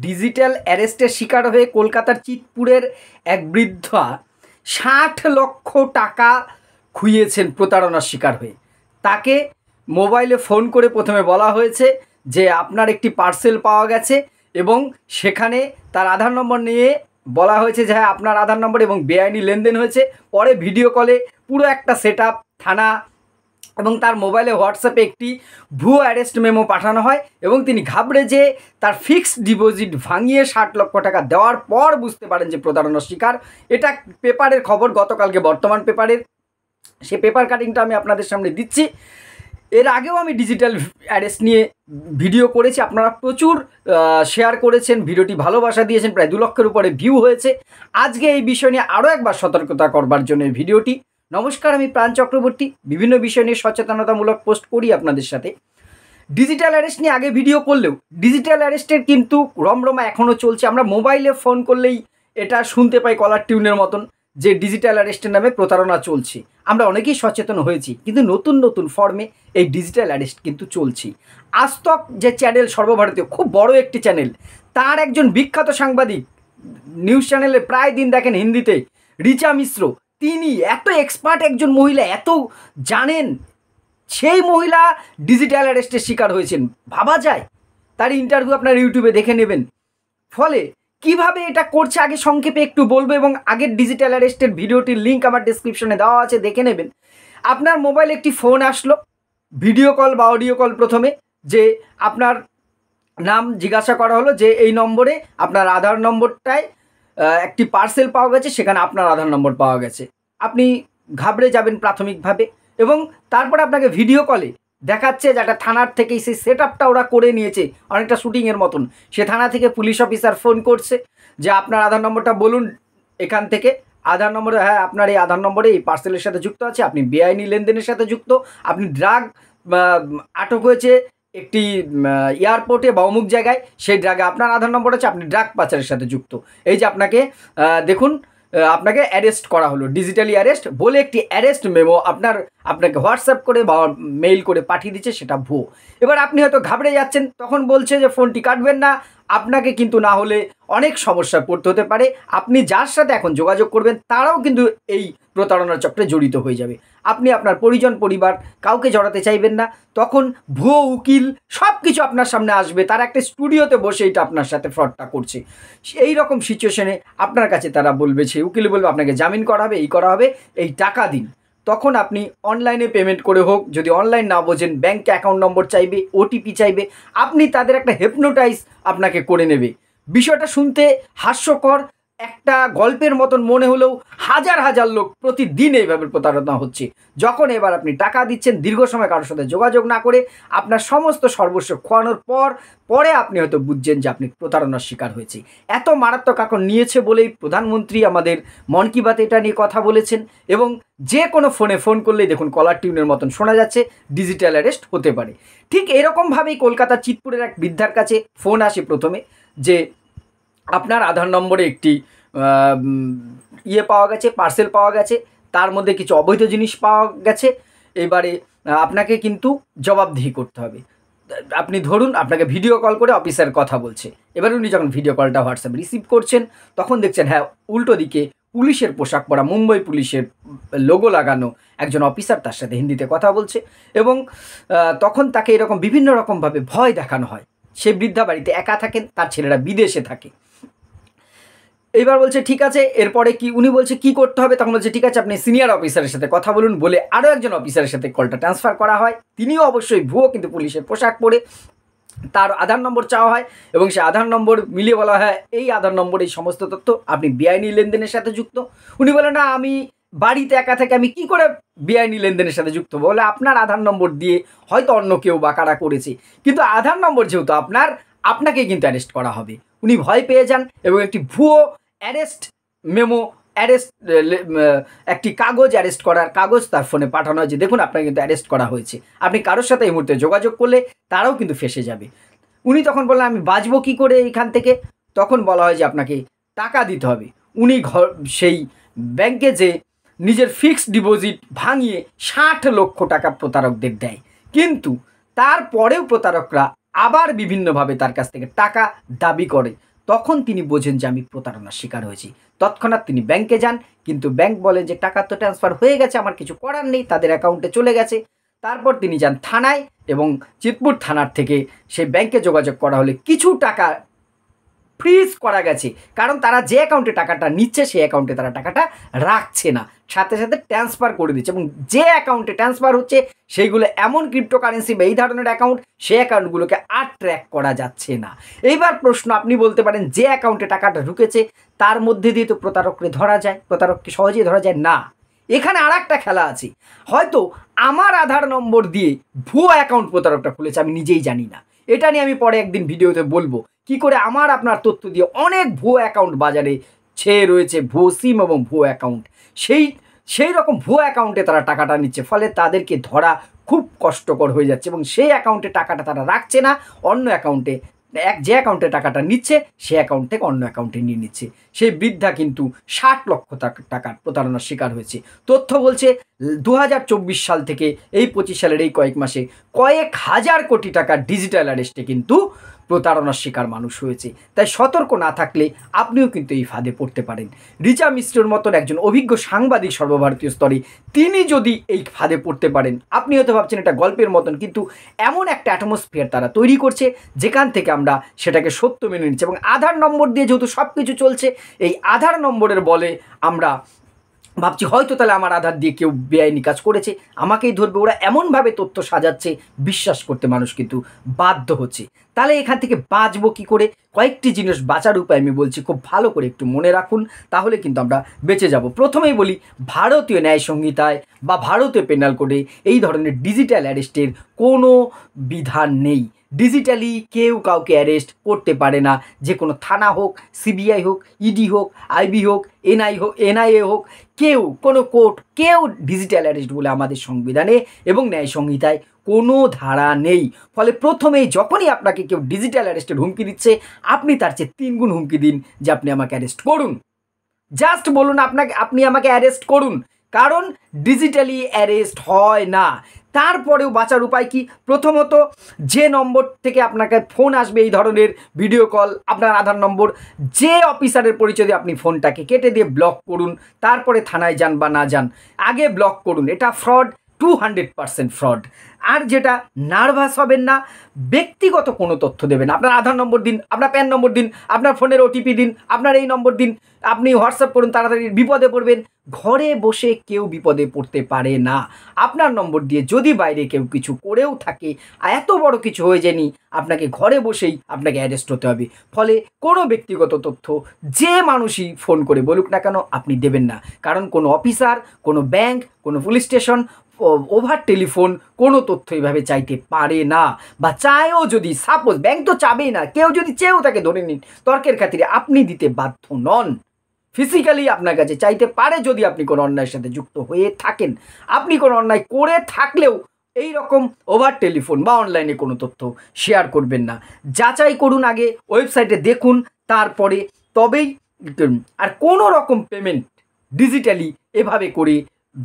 Digital অ্যারেস্টের শিকার হয়ে কলকাতার চিতপুরের এক বৃদ্ধা ৬০ লক্ষ টাকা খুইয়েছেন প্রতারণার শিকার হয়ে। তাকে মোবাইলে ফোন করে প্রথমে বলা হয়েছে যে আপনার একটি পার্সেল পাওয়া গেছে এবং সেখানে তার আধার নম্বর নিয়ে বলা হয়েছে যে হ্যাঁ আপনার আধার নম্বর এবং বেআইনি লেনদেন হয়েছে। পরে ভিডিও কলে পুরো একটা সেটআপ থানা এবং তার মোবাইলে হোয়াটসঅ্যাপে একটি ভুয়ো অ্যারেস্ট মেমো পাঠানো হয় এবং তিনি ঘাবড়ে যেয়ে তার ফিক্সড ডিপোজিট ভাঙিয়ে ৬০ লক্ষ টাকা দেওয়ার পর বুঝতে পারেন যে প্রতারণার শিকার। এটা পেপারের খবর, গতকালকে বর্তমান পেপারের, সে পেপার কাটিংটা আমি আপনাদের সামনে দিচ্ছি। এর আগেও আমি ডিজিটাল অ্যারেস্ট নিয়ে ভিডিও করেছি, আপনারা প্রচুর শেয়ার করেছেন, ভিডিওটি ভালোবাসা দিয়েছেন, প্রায় 2 লক্ষের উপরে ভিউ হয়েছে। আজকে এই বিষয় নিয়ে আরও একবার সতর্কতা করবার জন্য এই ভিডিওটি। নমস্কার, আমি প্রাণ চক্রবর্তী, বিভিন্ন বিষয় নিয়ে সচেতনতামূলক পোস্ট করি আপনাদের সাথে। ডিজিটাল অ্যারেস্ট নিয়ে আগে ভিডিও করলেও ডিজিটাল অ্যারেস্টের কিন্তু রমরমা এখনও চলছে। আমরা মোবাইলে ফোন করলেই এটা শুনতে পাই কলার টিউনের মতন যে ডিজিটাল অ্যারেস্টের নামে প্রতারণা চলছে। আমরা অনেকেই সচেতন হয়েছি, কিন্তু নতুন নতুন ফর্মে এই ডিজিটাল অ্যারেস্ট কিন্তু চলছে। আজতক যে চ্যানেল সর্বভারতীয় খুব বড় একটি চ্যানেল, তার একজন বিখ্যাত সাংবাদিক, নিউজ চ্যানেলে প্রায় দিন দেখেন হিন্দিতে, রিচা মিশ্র, তিনি এত এক্সপার্ট একজন মহিলা, এত জানেন, সেই মহিলা ডিজিটাল অ্যারেস্টের শিকার হয়েছেন। ভাবা যায়? তার ইন্টারভিউ আপনার ইউটিউবে দেখে নেবেন। ফলে কিভাবে এটা করছে আগে সংক্ষেপে একটু বলবো এবং আগের ডিজিটাল অ্যারেস্টের ভিডিওটির লিঙ্ক আমার ডেসক্রিপশনে দেওয়া আছে, দেখে নেবেন। আপনার মোবাইলে একটি ফোন আসলো, ভিডিও কল বা অডিও কল, প্রথমে যে আপনার নাম জিজ্ঞাসা করা হলো যে এই নম্বরে আপনার আধার নম্বরটায় একটি পার্সেল পাওয়া গেছে, সেখানে আপনার আধার নম্বর পাওয়া গেছে। আপনি ঘাবড়ে যাবেন প্রাথমিকভাবে এবং তারপরে আপনাকে ভিডিও কলে দেখাচ্ছে যে একটা থানার থেকেই সেই সেটআপটা ওরা করে নিয়েছে, অনেকটা শুটিংয়ের মতন। সে থানা থেকে পুলিশ অফিসার ফোন করছে যে আপনার আধার নম্বরটা বলুন, এখান থেকে আধার নম্বরে, হ্যাঁ আপনার এই আধার নম্বরে এই পার্সেলের সাথে যুক্ত আছে, আপনি বেআইনি লেনদেনের সাথে যুক্ত, আপনি ড্রাগ আটক হয়েছে একটি এয়ারপোর্টে বা অমুক জায়গায়, সেই ড্রাগে আপনার আধার নম্বর আছে, আপনি ড্রাগ পাচারের সাথে যুক্ত, এই যে আপনাকে দেখুন আপনাকে অ্যারেস্ট করা হলো, ডিজিটালি অ্যারেস্ট বলে একটি অ্যারেস্ট মেমো আপনাকে হোয়াটসঅ্যাপ করে বা মেইল করে পাঠিয়ে দিচ্ছে, সেটা ভুয়ো। এবার আপনি হয়তো ঘাবড়ে যাচ্ছেন, তখন বলছে যে ফোনটি কাটবেন না, আপনাকে কিন্তু না হলে অনেক সমস্যায় পড়তে হতে পারে। আপনি যার সাথে এখন যোগাযোগ করবেন তারাও কিন্তু এই প্রতারণার চক্রে জড়িত হয়ে যাবে। আপনি আপনার পরিজন পরিবার কাউকে জড়াতে চাইবেন না, তখন ভুয়ো উকিল সব কিছু আপনার সামনে আসবে, তারা একটা স্টুডিওতে বসে এটা আপনার সাথে ফ্রডটা করছে। এই রকম সিচুয়েশনে আপনার কাছে তারা বলবে, সেই উকিল বলবে আপনাকে জামিন করা হবে, এই করা হবে, এই টাকা দিন। তখন আপনি অনলাইনে পেমেন্ট করে হোক, যদি অনলাইন না বোঝেন ব্যাঙ্কে অ্যাকাউন্ট নম্বর চাইবে, ওটিপি চাইবে, আপনি তাদের একটা হেপনোটাইজ আপনাকে করে নেবে। বিষয়টা শুনতে হাস্যকর, একটা গল্পের মতন মনে হলেও হাজার হাজার লোক প্রতিদিন এইভাবে প্রতারণা হচ্ছে। যখন এবার আপনি টাকা দিচ্ছেন দীর্ঘ সময় কারোর সাথে যোগাযোগ না করে, আপনার সমস্ত সর্বস্ব খোয়ানোর পরে আপনি হয়তো বুঝছেন যে আপনি প্রতারণার শিকার হয়েছে। এত মারাত্মক আকার নিয়েছে বলেই প্রধানমন্ত্রী আমাদের মন কি বাতে এটা নিয়ে কথা বলেছেন এবং যে কোনো ফোনে ফোন করলেই দেখুন কলার টিউনের মতন শোনা যাচ্ছে ডিজিটাল অ্যারেস্ট হতে পারে। ঠিক এরকমভাবেই কলকাতার চিতপুরের এক বৃদ্ধার কাছে ফোন আসে প্রথমে যে আপনার আধার নম্বরে একটি পাওয়া গেছে, পার্সেল পাওয়া গেছে, তার মধ্যে কিছু অবৈধ জিনিস পাওয়া গেছে, এবারে আপনাকে কিন্তু জবাবদিহি করতে হবে। আপনি ধরুন আপনাকে ভিডিও কল করে অফিসার কথা বলছে, এবার উনি যখন ভিডিও কলটা হোয়াটসঅ্যাপে রিসিভ করছেন তখন দেখছেন হ্যাঁ উল্টো দিকে পুলিশের পোশাক পরা, মুম্বাই পুলিশের লোগো লাগানো একজন অফিসার তার সাথে হিন্দিতে কথা বলছে এবং তখন তাকে এরকম বিভিন্ন রকমভাবে ভয় দেখানো হয়। সে বৃদ্ধা বাড়িতে একা থাকেন, তার ছেলেরা বিদেশে থাকে। এইবার বলছে ঠিক আছে, এরপরে কি, উনি বলছে কি করতে হবে, তখন বলছে ঠিক আছে আপনি সিনিয়র অফিসারের সাথে কথা বলুন, বলে আরও একজন অফিসারের সাথে কলটা ট্রান্সফার করা হয়। তিনিও অবশ্যই ভুয়ো কিন্তু পুলিশের পোশাক পরে, তার আধার নম্বর চাওয়া হয় এবং সে আধার নম্বর মিলিয়ে বলা হয় এই আধার নম্বর এই সমস্ত তথ্য, আপনি বেআইনি লেনদেনের সাথে যুক্ত। উনি বলেন না আমি বাড়িতে একা থেকে আমি কি করে বেআইনি লেনদেনের সাথে যুক্ত, বলে আপনার আধার নম্বর দিয়ে হয়তো অন্য কেউ বা কারা করেছে, কিন্তু আধার নম্বর যেহেতু আপনাকে কিন্তু অ্যারেস্ট করা হবে। উনি ভয় পেয়ে যান এবং একটি ভুয়ো অ্যারেস্ট মেমো, একটি কাগজ, অ্যারেস্ট করার কাগজ তার ফোনে পাঠানো হয় যে দেখুন আপনাকে কিন্তু অ্যারেস্ট করা হয়েছে, আপনি কারোর সাথে এই মুহূর্তে যোগাযোগ করলে তারাও কিন্তু ফেঁসে যাবে। উনি তখন বললেন আমি বাঁচবো কী করে এইখান থেকে, তখন বলা হয় যে আপনাকে টাকা দিতে হবে। উনি সেই ব্যাংকে যে নিজের ফিক্সড ডিপোজিট ভাঙিয়ে ৬০ লক্ষ টাকা প্রতারকদের দেয়, কিন্তু তারপরেও প্রতারকরা আবার বিভিন্নভাবে তার কাছ থেকে টাকা দাবি করে। তখন তিনি বোঝেন যে আমি প্রতারণার শিকার হয়েছি। তৎক্ষণাৎ তিনি ব্যাংকে যান, কিন্তু ব্যাংক বলেন যে টাকা তো ট্রান্সফার হয়ে গেছে, আমার কিছু করার নেই, তাদের অ্যাকাউন্টে চলে গেছে। তারপর তিনি যান থানায় এবং চিতপুর থানার থেকে সেই ব্যাংকে যোগাযোগ করা হলে কিছু টাকা ফ্রিজ করা গেছে, কারণ তারা যে অ্যাকাউন্টে টাকাটা নিচ্ছে সেই অ্যাকাউন্টে তারা টাকাটা রাখছে না, সাথে সাথে ট্রান্সফার করে দিচ্ছে। এবং যে অ্যাকাউন্টে ট্রান্সফার হচ্ছে সেইগুলো এমন ক্রিপ্টোকারেন্সি বা এই ধরনের অ্যাকাউন্ট, সেই অ্যাকাউন্টগুলোকে আর ট্র্যাক করা যাচ্ছে না। এইবার প্রশ্ন, আপনি বলতে পারেন যে অ্যাকাউন্টে টাকাটা ঢুকেছে তার মধ্যে দিয়ে তো প্রতারককে ধরা যায়, প্রতারককে সহজেই ধরা যায় না। এখানে আর একটা খেলা আছে, হয়তো আমার আধার নম্বর দিয়ে ভুয়ো অ্যাকাউন্ট প্রতারকটা খুলেছে, আমি নিজেই জানি না। এটা নিয়ে আমি পরে একদিন ভিডিওতে বলবো কি করে আমার আপনার তথ্য দিয়ে অনেক ভুয়ো অ্যাকাউন্ট বাজারে ছেয়ে রয়েছে, ভুয়ো সিম এবং ভুয়ো অ্যাকাউন্ট, সেই রকম ভুয়ো অ্যাকাউন্টে তারা টাকাটা নিচ্ছে, ফলে তাদেরকে ধরা খুব কষ্টকর হয়ে যাচ্ছে এবং সেই অ্যাকাউন্টে টাকাটা তারা রাখছে না, অন্য অ্যাকাউন্টে যে অ্যাকাউন্টে টাকাটা নিচ্ছে সে অ্যাকাউন্ট থেকে অন্য অ্যাকাউন্টে নিয়ে নিচ্ছে। সেই বৃদ্ধা কিন্তু 60 লক্ষ টাকার প্রতারণার শিকার হয়েছে। তথ্য বলছে 2024 সাল থেকে এই 25 সালের এই কয়েক মাসে কয়েক হাজার কোটি টাকার ডিজিটাল অ্যারেস্টে কিন্তু প্রতারণার শিকার মানুষ হয়েছে। তাই সতর্ক না থাকলে আপনিও কিন্তু এই ফাঁদে পড়তে পারেন। রিচা মিশ্রর মতন একজন অভিজ্ঞ সাংবাদিক সর্বভারতীয় স্তরে, তিনি যদি এই ফাঁদে পড়তে পারেন, আপনি হয়তো ভাবছেন এটা গল্পের মতন, কিন্তু এমন একটা অ্যাটমসফিয়ার তারা তৈরি করছে যেখান থেকে আমরা সেটাকে সত্য মেনে নিচ্ছি। এবং আধার নম্বর দিয়ে যেহেতু সব কিছু চলছে, এই আধার নম্বরের বলে আমরা ভাবছি হয়তো তাহলে আমার আধার দিয়ে কেউ বেআইনি কাজ করেছে, আমাকেই ধরবে। ওরা এমনভাবে তথ্য সাজাচ্ছে, বিশ্বাস করতে মানুষ কিন্তু বাধ্য হচ্ছে। তাহলে এখান থেকে বাঁচবো কী করে? কয়েকটি জিনিস বাঁচার উপায় আমি বলছি, খুব ভালো করে একটু মনে রাখুন, তাহলে কিন্তু আমরা বেঁচে যাব। প্রথমেই বলি, ভারতীয় ন্যায় সংহিতায় বা ভারতীয় পেনাল কোডে এই ধরনের ডিজিটাল অ্যারেস্টের কোনো বিধান নেই। ডিজিটালি কেউ কাউকে অ্যারেস্ট করতে পারে না, যে কোনো থানা হোক, সিবিআই হোক, ইডি হোক, আইবি হোক, এনআইএ হোক, কেউ, কোনো কোর্ট, কেউ ডিজিটাল অ্যারেস্ট বলে আমাদের সংবিধানে এবং ন্যায় সংহিতায় কোনো ধারা নেই। ফলে প্রথমেই যখনই আপনাকে কেউ ডিজিটাল অ্যারেস্টের হুমকি দিচ্ছে, আপনি তার চেয়ে 3 গুণ হুমকি দিন যে আপনি আমাকে অ্যারেস্ট করুন। জাস্ট বলুন আপনি আমাকে অ্যারেস্ট করুন, কারণ ডিজিটালি অ্যারেস্ট হয় না। তারপরেও বাঁচার উপায় কি? প্রথমত, যে নম্বর থেকে আপনাকে ফোন আসবে এই ধরনের ভিডিও কল, আপনার আধার নম্বর, যে অফিসারের পরিচয় দিয়ে আপনি ফোনটাকে কেটে দিয়ে ব্লক করুন। তারপরে থানায় যান বা না যান, আগে ব্লক করুন। এটা ফ্রড, 200% ফ্রড। আর যেটা, নার্ভাস হবেন না, ব্যক্তিগত কোনো তথ্য দেবেন। আপনার আধার নম্বর দিন, আপনার প্যান নম্বর দিন, আপনার ফোনের ওটিপি দিন, আপনার এই নম্বর দিন, আপনি হোয়াটসঅ্যাপ করুন, তাড়াতাড়ি বিপদে পড়বেন। ঘরে বসে কেউ বিপদে পড়তে পারে না। আপনার নম্বর দিয়ে যদি বাইরে কেউ কিছু করেও থাকে, এত বড় কিছু হয়ে যায়নি, আপনাকে ঘরে বসেই আপনাকে অ্যারেস্ট হতে হবে। ফলে কোনো ব্যক্তিগত তথ্য যে মানুষই ফোন করে বলুক না কেন আপনি দেবেন না, কারণ কোনো অফিসার, কোনো ব্যাংক, কোনো পুলিশ স্টেশন ওভার টেলিফোন কোনো তথ্য এইভাবে চাইতে পারে না। বা চায়ও যদি, সাপোজ ব্যাংক তো চাবেই না, কেউ যদি চেয়েও তাকে ধরে নিন, তর্কের খাতিরে আপনি দিতে বাধ্য নন। ফিজিক্যালি আপনার কাছে চাইতে পারে যদি আপনি কোনো অন্যায়ের সাথে যুক্ত হয়ে থাকেন। আপনি কোনো অন্যায় করে থাকলেও এই রকম ওভার টেলিফোন বা অনলাইনে কোনো তথ্য শেয়ার করবেন না। যাচাই করুন, আগে ওয়েবসাইটে দেখুন, তারপরে তবেই করুন। আর কোনো রকম পেমেন্ট ডিজিটালি এভাবে করে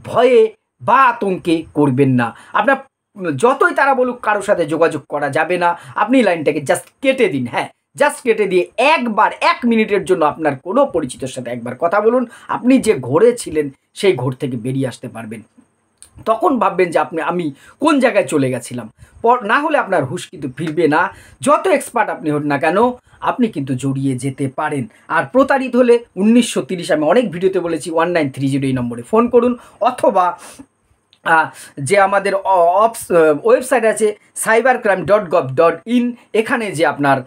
ভয়ে বা আতঙ্কে করবেন না। আপনার যতই তারা বলুক কারোর সাথে যোগাযোগ করা যাবে না, আপনি লাইনটাকে জাস্ট কেটে দিন। হ্যাঁ, জাস্ট কেটে দিয়ে একবার 1 মিনিটের জন্য আপনার কোনো পরিচিতের সাথে একবার কথা বলুন। আপনি যে ঘোরে ছিলেন সেই ঘোর থেকে বেরিয়ে আসতে পারবেন। তখন ভাববেন যে আমি কোন জায়গায় চলে গেছিলাম। না হলে আপনার হুঁশ কিন্তু ফিরবে না। যত এক্সপার্ট আপনি হন না কেন, আপনি কিন্তু জড়িয়ে যেতে পারেন। আর প্রতারিত হলে 1930, আমি অনেক ভিডিওতে বলেছি, 1930 এই নম্বরে ফোন করুন, অথবা যে আমাদের ওয়েবসাইট আছে cybercrime.gov.in, এখানে যে আপনার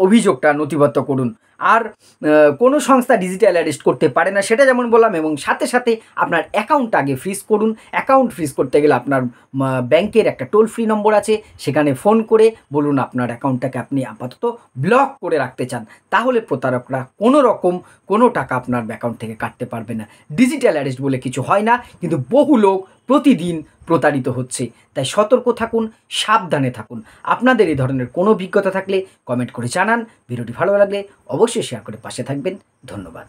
অভিযোগটা নথিবদ্ধ করুন। আর কোনো সংস্থা ডিজিটাল অ্যারেস্ট করতে পারে না, সেটা যেমন বললাম। এবং সাথে সাথে আপনার অ্যাকাউন্টটা আগে ফ্রিজ করুন। অ্যাকাউন্ট ফ্রিজ করতে গেলে আপনার ব্যাংকের একটা টোল ফ্রি নম্বর আছে, সেখানে ফোন করে বলুন আপনার অ্যাকাউন্টটাকে আপনি আপাতত ব্লক করে রাখতে চান। তাহলে প্রতারকরা কোনো রকম কোনো টাকা আপনার অ্যাকাউন্ট থেকে কাটতে পারবে না। ডিজিটাল অ্যারেস্ট বলে কিছু হয় না, কিন্তু বহু লোক প্রতিদিন প্রতারিত হচ্ছে। তাই সতর্ক থাকুন, সাবধানে থাকুন। আপনাদের এই ধরনের কোনো অভিজ্ঞতা থাকলে কমেন্ট করে জানান। ভিডিওটি ভালো লাগলে অবশ্যই শেয়ার করে পাশে থাকবেন। ধন্যবাদ।